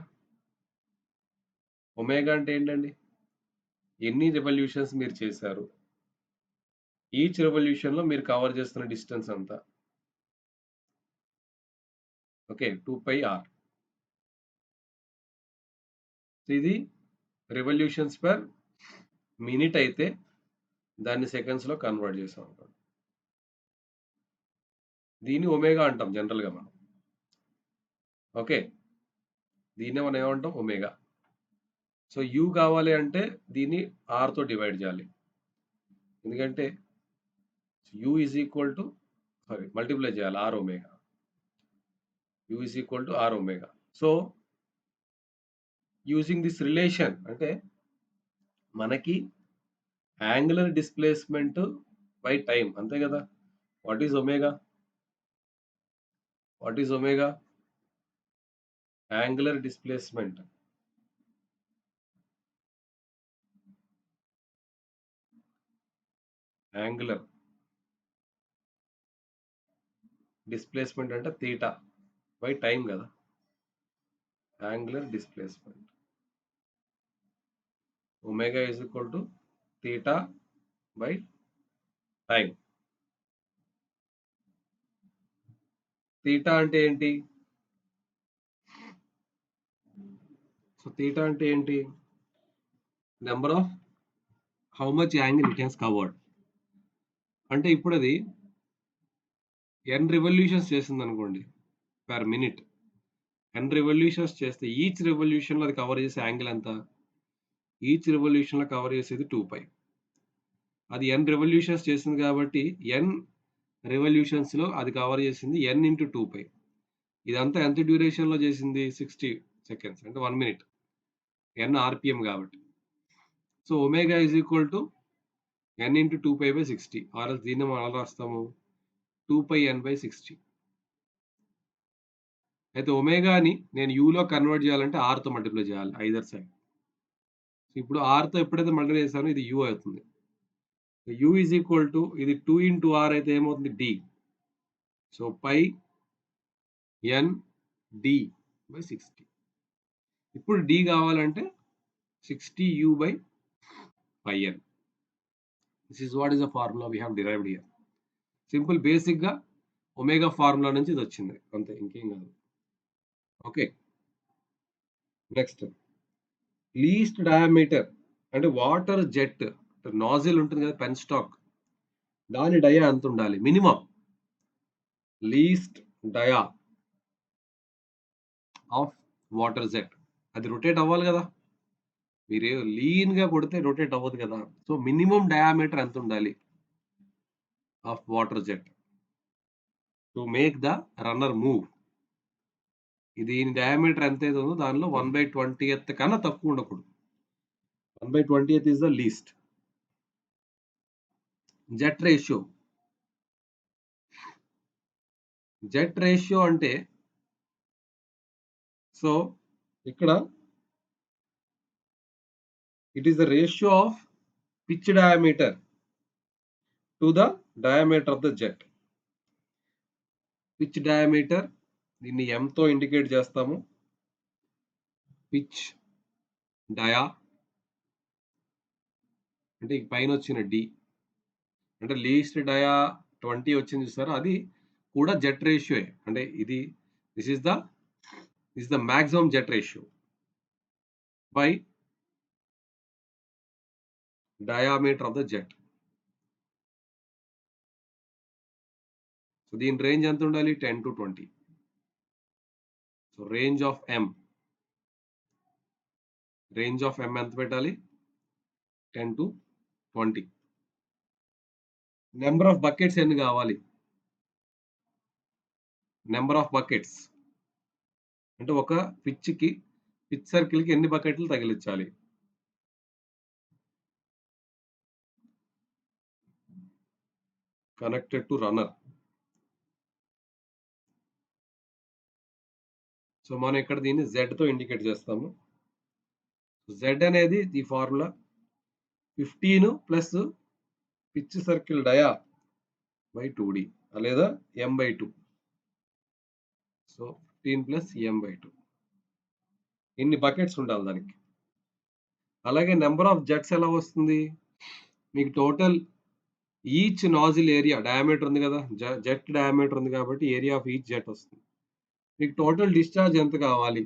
ఒమేగా అంటే ఏంటండి? ఎన్ని revolutions మీరు చేశారు? Each రివల్యూషన్‌లో మీరు కవర్ చేస్తున్న డిస్టెన్స్ ఎంత? ఓకే. 2 పై r. ఇది రివల్యూషన్స్ పర్ మినిట్ అయితే దాన్ని సెకండ్స్‌లో కన్వర్ట్ చేసాం అనుకోండి. దీన్ని ఒమేగా అంటాం జనరల్‌గా మనం. ఓకే. దీన్నే మనం ఏమంటాం? ఒమేగా. సో, U కావాలి అంటే దీన్ని Rతో డివైడ్ చేయాలి. ఎందుకంటే U is equal to multiply చేయాలి R omega. U is equal to R omega. So, using this relation అంటే మనకి యాంగులర్ డిస్ప్లేస్‌మెంట్ బై టైమ్ అంతే కదా! What is omega? What is omega? Angular displacement. Angular displacement అంటే theta by time కదా! Angular displacement. Omega is equal to theta by time. Theta అంటే ఏంటి? So theta అంటే ఏంటి? Number of how much angle it has covered. అంటే ఇప్పుడు అది n revolutions చేసిందనుకోండి పర్ మినిట్. n రివల్యూషన్స్ చేస్తే ఈచ్ రివల్యూషన్‌లో అది కవర్ చేసే యాంగిల్ ఎంత? ఈచ్ రివల్యూషన్‌లో కవర్ చేసేది 2π. అది n రివల్యూషన్స్ చేసింది కాబట్టి n రివల్యూషన్స్‌లో అది కవర్ చేసింది n ఇంటూ 2π. ఇదంతా ఎంత డ్యూరేషన్‌లో చేసింది? 60 సెకండ్స్ అంటే 1 మినిట్. n ఆర్‌పిఎం కాబట్టి. So omega is equal to n into 2π/60 or else దీన్ని మనం ఎలా రాస్తాము? 2πn/60. అయితే ఒమేగాని నేను యూలో కన్వర్ట్ చేయాలంటే ఆర్‌తో మల్టిప్లై చేయాలి ఐదర్ సైడ్. ఇప్పుడు ఆర్‌తో ఎప్పుడైతే మల్టిప్లై చేశానో ఇది యూ అవుతుంది. యూ ఈజ్ ఈక్వల్ టు ఇది 2 ఇంటూ ఆర్ అయితే ఏమవుతుంది? డి. సో పై ఎన్ డి/60. ఇప్పుడు డి కావాలంటే 60u/πn. This is what is the formula we have derived here. Simple బేసిక్‌గా ఒమేగా ఫార్ములా నుంచి ఇది వచ్చింది. అంతే ఇంకేం కాదు. ఓకే. నెక్స్ట్ లీస్ట్ డయామీటర్ అంటే వాటర్ జెట్ నాజిల్ ఉంటుంది కదా పెన్ స్టాక్ దాని డయా ఎంత ఉండాలి? Minimum least dia of water jet. అది రొటేట్ అవ్వాలి కదా! మీరు లీన్‌గా కొడితే రొటేట్ అవ్వదు కదా! సో మినిమం డయామీటర్ ఎంత ఉండాలి? Of water jet to make the runner move. దీని డయామీటర్ ఎంతైతే ఉందో దానిలో 1/20th కన్నా తక్కువ ఉండకూడదు. 1/20th is the least. Jet ratio. Jet ratio అంటే సో ఇక్కడ it is the ratio of pitch diameter to the diameter of the jet. Pitch diameter దీన్ని m తో ఇండికేట్ చేస్తాము. పిచ్ డయా అంటే పైన వచ్చిన డి అంటే లీస్ట్ డయా 20 వచ్చింది చూసారా అది కూడా జెట్ రేషియో. అంటే ఇది this is the maximum jet ratio by diameter of the jet. So దీని రేంజ్ ఎంత ఉండాలి? 10 to 20. So range of m ఎంత పెట్టాలి? 10 to 20. నెంబర్ ఆఫ్ బకెట్స్ ఎన్ని కావాలి? నెంబర్ ఆఫ్ బకెట్స్ అంటే ఒక పిచ్ సర్కిల్‌కి ఎన్ని బకెట్లు తగిలించాలి? Connected to runner. సో మనం ఇక్కడ దీన్ని Z తో ఇండికేట్ చేస్తాము. Z అనేది ఈ formula 15 plus pitch circle dia by 2d లేదా m/2. సో 15 ప్లస్ m/2 ఇన్ని బకెట్స్ ఉండాలి దానికి. అలాగే నెంబర్ ఆఫ్ జెట్స్ ఎలా వస్తుంది? మీకు total each nozzle area diameter ఉంది కదా! జెట్ డయామీటర్ ఉంది కాబట్టి ఏరియా ఆఫ్ ఈచ్ జెట్ వస్తుంది. మీకు టోటల్ డిశ్చార్జ్ ఎంత కావాలి?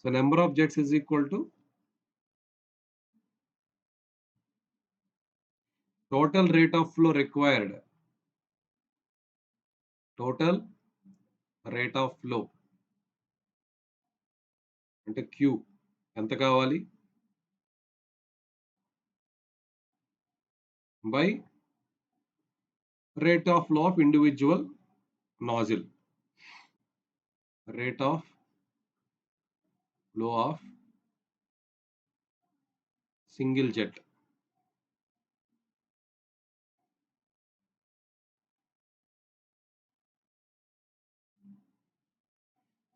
So number of jets is equal to total rate of flow required. Total rate of flow అంటే Q ఎంత కావాలి? By rate of flow of individual nozzle. Rate of flow of single jet.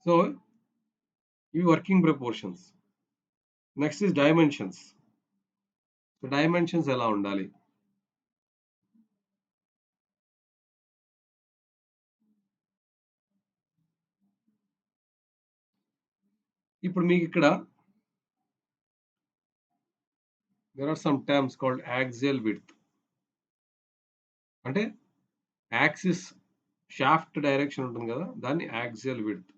So ఇవి working proportions. Next is dimensions. So dimensions ఎలా ఉండాలి? ఇప్పుడు మీకు ఇక్కడ there are some terms called axial width అంటే యాక్సిస్ షాఫ్ట్ డైరెక్షన్ ఉంటుంది కదా! దాన్ని యాక్సియల్ విడ్త్.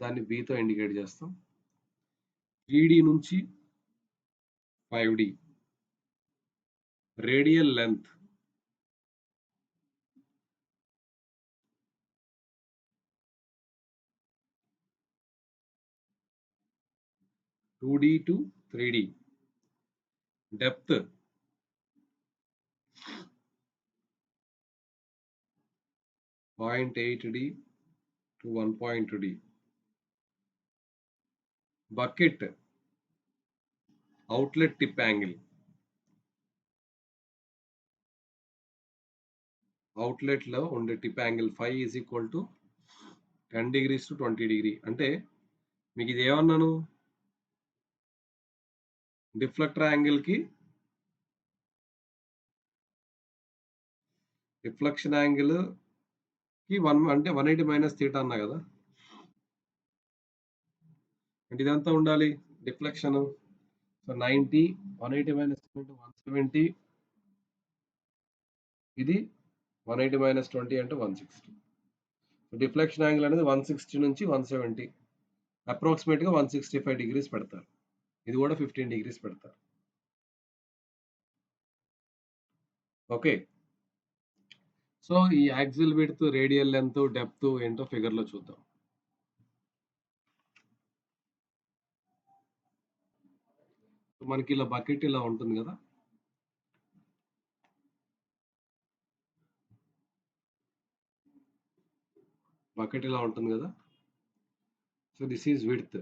దాన్ని బితో ఇండికేట్ చేస్తాం. 3D నుంచి 5D. Radial length. 2D to 3D. Depth. 0.8D to 1.2D. Bucket. Outlet tip angle. Outlet లో ఉండే tip angle phi is equal to 10 degrees to 20 degree. అంటే మీకు ఇది ఏమన్నాను, డిఫ్లెక్టర్ యాంగిల్ కి రిఫ్లెక్షన్ యాంగిల్ కి 1 అంటే 180 మైనస్ థీటా అన్నా కదా. అంటే ఇదంతా ఉండాలి డిఫ్లెక్షన్. సో 90 180 మైనస్ 170, ఇది 180 మైనస్ 20 అంటే 160. డిఫ్లెక్షన్ యాంగిల్ అనేది 160 నుంచి 170, అప్రాక్సిమేట్ గా 165 డిగ్రీస్ పెడతారు. ఇది కూడా 15 డిగ్రీస్ పెడతారు. ఓకే. సో ఈ axle width, radial length, depth ఏంటో ఫిగర్ లో చూద్దాం. మనకి ఇలా బకెట్ ఇలా ఉంటుంది కదా. బకెట్ ఇలా ఉంటుంది కదా. So this is width.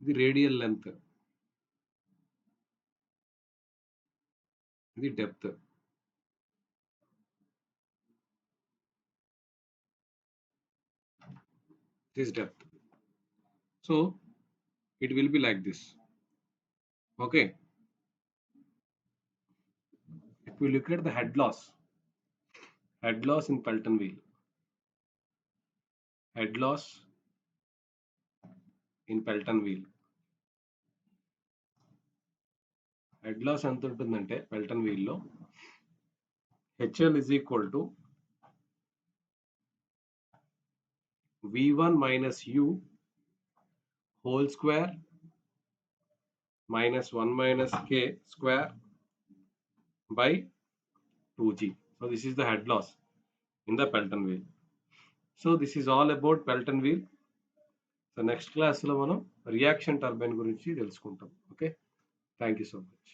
ఇది రేడియల్ లెంత్, ఇది depth. This depth. So it will be like this. Okay. If we look at the head loss in Pelton wheel, head loss in Pelton wheel. Head loss ఎంత ఉంటుందంటే Pelton wheel లో HL is equal to V1 minus U whole square minus 1 minus K square by 2G. So this is the head loss in the Pelton wheel. So this is all about Pelton wheel. So next class లో మనం reaction turbine గురించి తెలుసుకుంటాం. Okay, thank you so much.